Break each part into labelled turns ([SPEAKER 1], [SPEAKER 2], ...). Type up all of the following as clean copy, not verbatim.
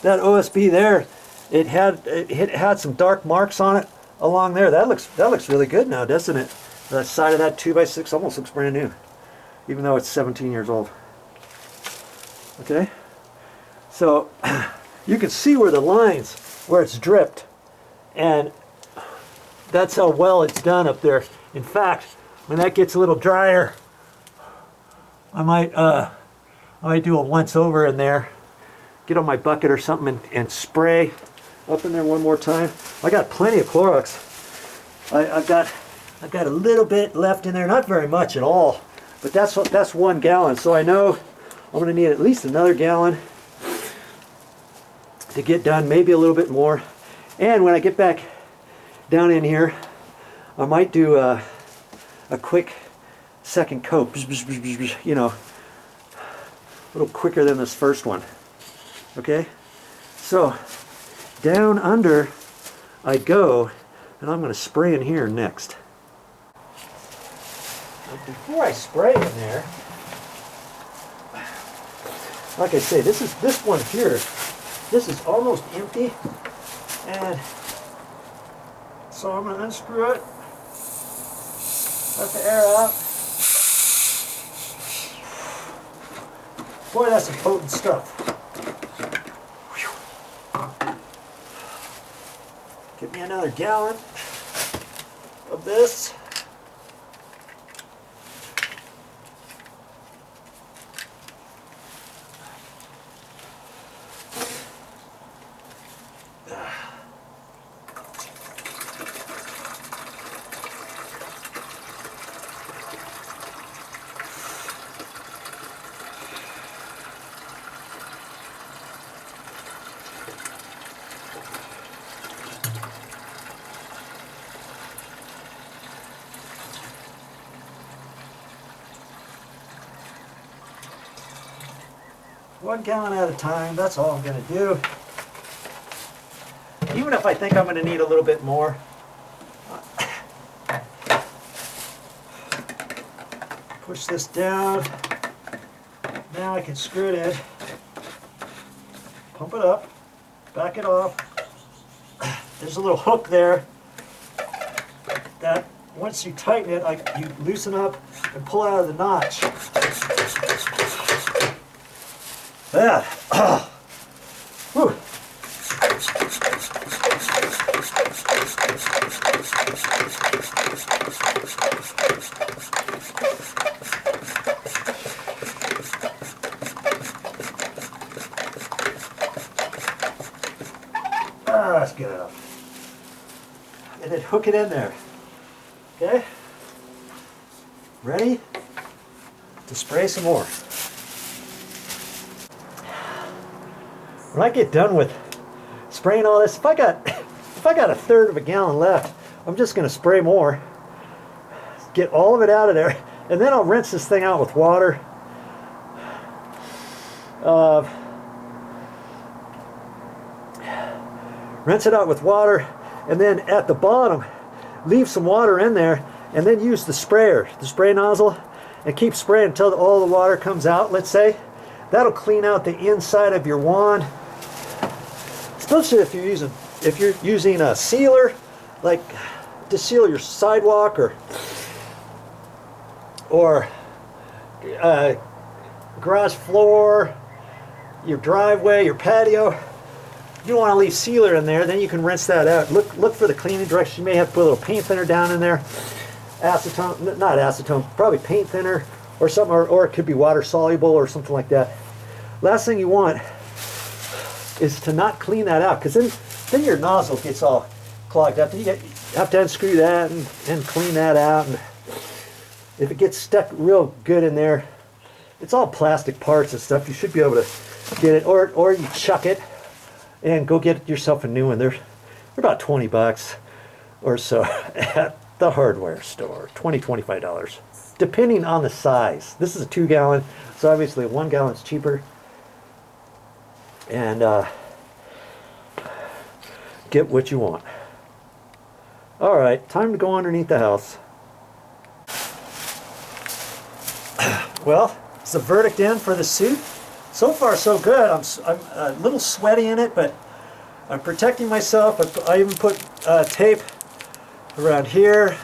[SPEAKER 1] that OSB there, it had some dark marks on it along there. That looks really good now, doesn't it? The side of that 2x6 almost looks brand new, even though it's 17 years old. Okay, so you can see where the lines, where it's dripped, and that's how well it's done up there. In fact, when that gets a little drier, I might do a once over in there, get on my bucket or something and spray up in there one more time. I got plenty of Clorox. I've got a little bit left in there, not very much at all, but that's 1 gallon. So I know I'm going to need at least another gallon to get done, maybe a little bit more. And when I get back down in here, I might do a quick second coat, you know, a little quicker than this first one. Okay, so down under I go, and I'm going to spray in here next. But before I spray in there, like I say, this one here, this is almost empty, and so I'm going to unscrew it, let the air out. Boy, that's some potent stuff. Give me another gallon of this. One gallon at a time, that's all I'm going to do. Even if I think I'm going to need a little bit more. Push this down. Now I can screw it in. Pump it up. Back it off. There's a little hook there that once you tighten it, you loosen up and pull out of the notch. Yeah. Whew. That's good enough. And then hook it in there. Okay? Ready to spray some more. When I get done with spraying all this, if I got a third of a gallon left, I'm just going to spray more, get all of it out of there, and then I'll rinse this thing out with water. Rinse it out with water, and then at the bottom, leave some water in there, and then use the sprayer, the spray nozzle, and keep spraying until all the water comes out, let's say. That'll clean out the inside of your wand. Especially if you're using a sealer, like to seal your sidewalk or garage floor, your driveway, your patio. You don't want to leave sealer in there, then you can rinse that out. Look for the cleaning directions. You may have to put a little paint thinner down in there. Acetone, not acetone, probably paint thinner or something, or it could be water soluble or something like that. Last thing you want is to not clean that out, because then your nozzle gets all clogged up. You have to unscrew that and clean that out. And if it gets stuck real good in there, it's all plastic parts and stuff. You should be able to get it, or you chuck it and go get yourself a new one. They're about 20 bucks or so at the hardware store. $20–25, depending on the size. This is a 2 gallon, so obviously 1 gallon is cheaper. And get what you want. All right, time to go underneath the house. Well, is the verdict in for the suit? so far so good. I'm a little sweaty in it, but I'm protecting myself. I even put tape around here.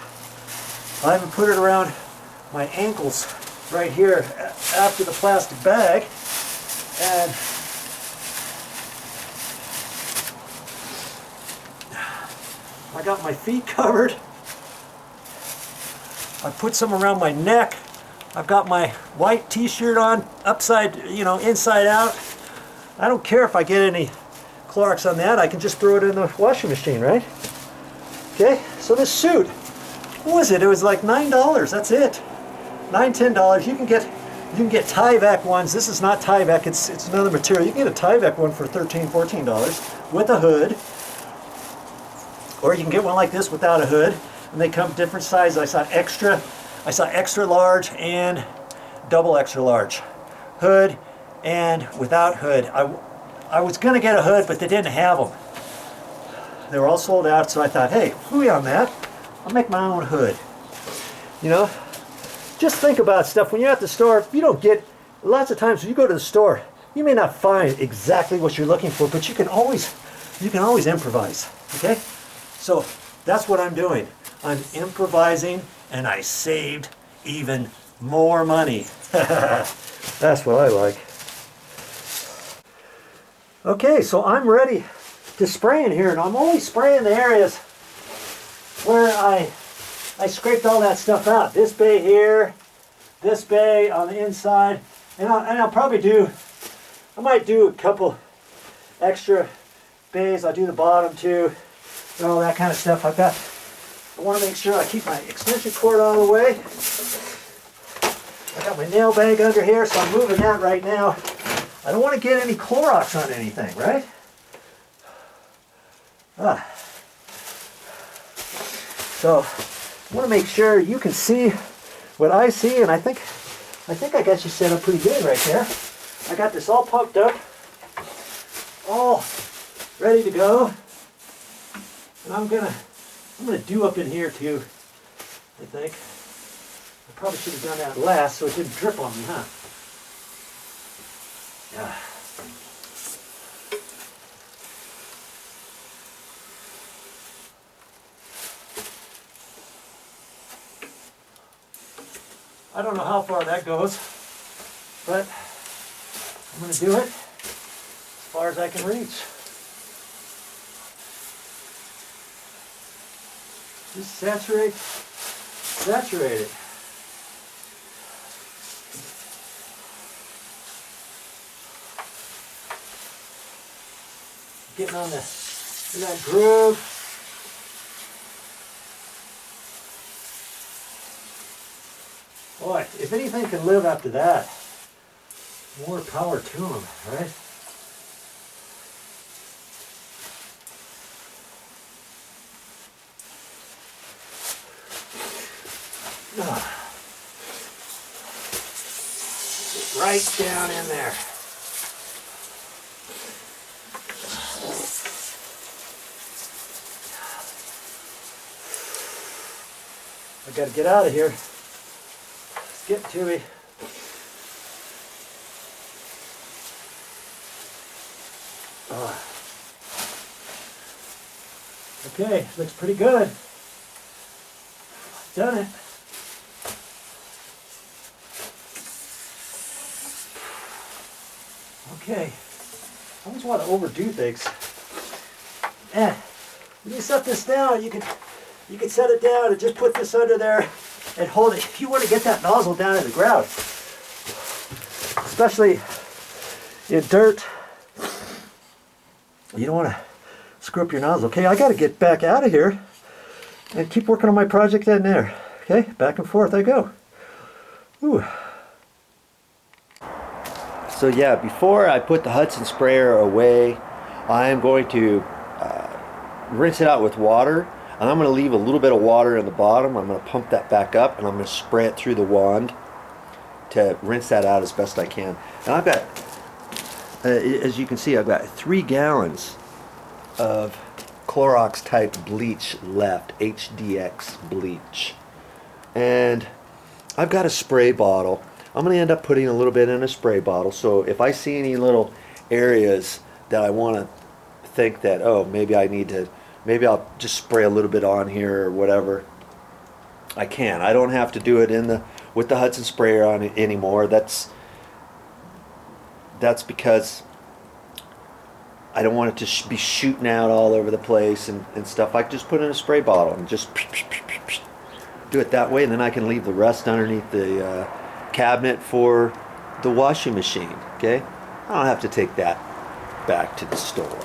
[SPEAKER 1] I even put it around my ankles right here after the plastic bag. And I got my feet covered. I put some around my neck. I've got my white t-shirt on, upside, inside out. I don't care if I get any Clorox on that. I can just throw it in the washing machine, right? Okay, so this suit, what was it? It was like $9, that's it. $9, $10. You can get Tyvek ones. This is not Tyvek, it's another material. You can get a Tyvek one for $13, $14 with a hood. Or you can get one like this without a hood. And they come different sizes. I saw extra large and double extra large. Hood and without hood. I was gonna get a hood, but they didn't have them. They were all sold out, so I thought, hey, hooey on that. I'll make my own hood. Just think about stuff. When you're at the store, you don't get, lots of times when you go to the store, you may not find exactly what you're looking for, but you can always improvise, okay? So that's what I'm doing. I'm improvising, and I saved even more money. That's what I like. Okay, so I'm ready to spray in here, and I'm only spraying the areas where I scraped all that stuff out. This bay here, this bay on the inside, and I'll probably I might do a couple extra bays. I'll do the bottom too, and all that kind of stuff. I want to make sure I keep my extension cord out of the way. I got my nail bag under here, so I'm moving that right now. I don't want to get any Clorox on anything, right? So I want to make sure you can see what I see, and I think I got you set up pretty good right there. I got this all pumped up, all ready to go, and I'm gonna do up in here too, I think. I probably should have done that last so it didn't drip on me, huh? Yeah. I don't know how far that goes, but I'm going to do it as far as I can reach. Just saturate it. Getting in that groove. Boy, if anything can live after that, more power to them, right? Right down in there. I got to get out of here. It's getting to me. Okay, looks pretty good. Done it. Okay, I always want to overdo things. When you set this down, you can set it down and just put this under there and hold it. If you want to get that nozzle down in the ground, especially in dirt, you don't want to screw up your nozzle. Okay, I got to get back out of here and keep working on my project in there. Okay, back and forth I go. Ooh. So yeah, before I put the Hudson sprayer away, I'm going to rinse it out with water, and I'm going to leave a little bit of water in the bottom. I'm going to pump that back up, and I'm going to spray it through the wand to rinse that out as best I can. And I've got, as you can see, I've got 3 gallons of Clorox type bleach left, HDX bleach. And I've got a spray bottle. I'm going to end up putting a little bit in a spray bottle. So if I see any little areas that I want to think that, oh, maybe I'll just spray a little bit on here or whatever, I can. I don't have to do it with the Hudson sprayer on it anymore. That's because I don't want it to be shooting out all over the place and stuff. I just put it in a spray bottle and just do it that way, and then I can leave the rest underneath the cabinet for the washing machine. Okay, I don't have to take that back to the store.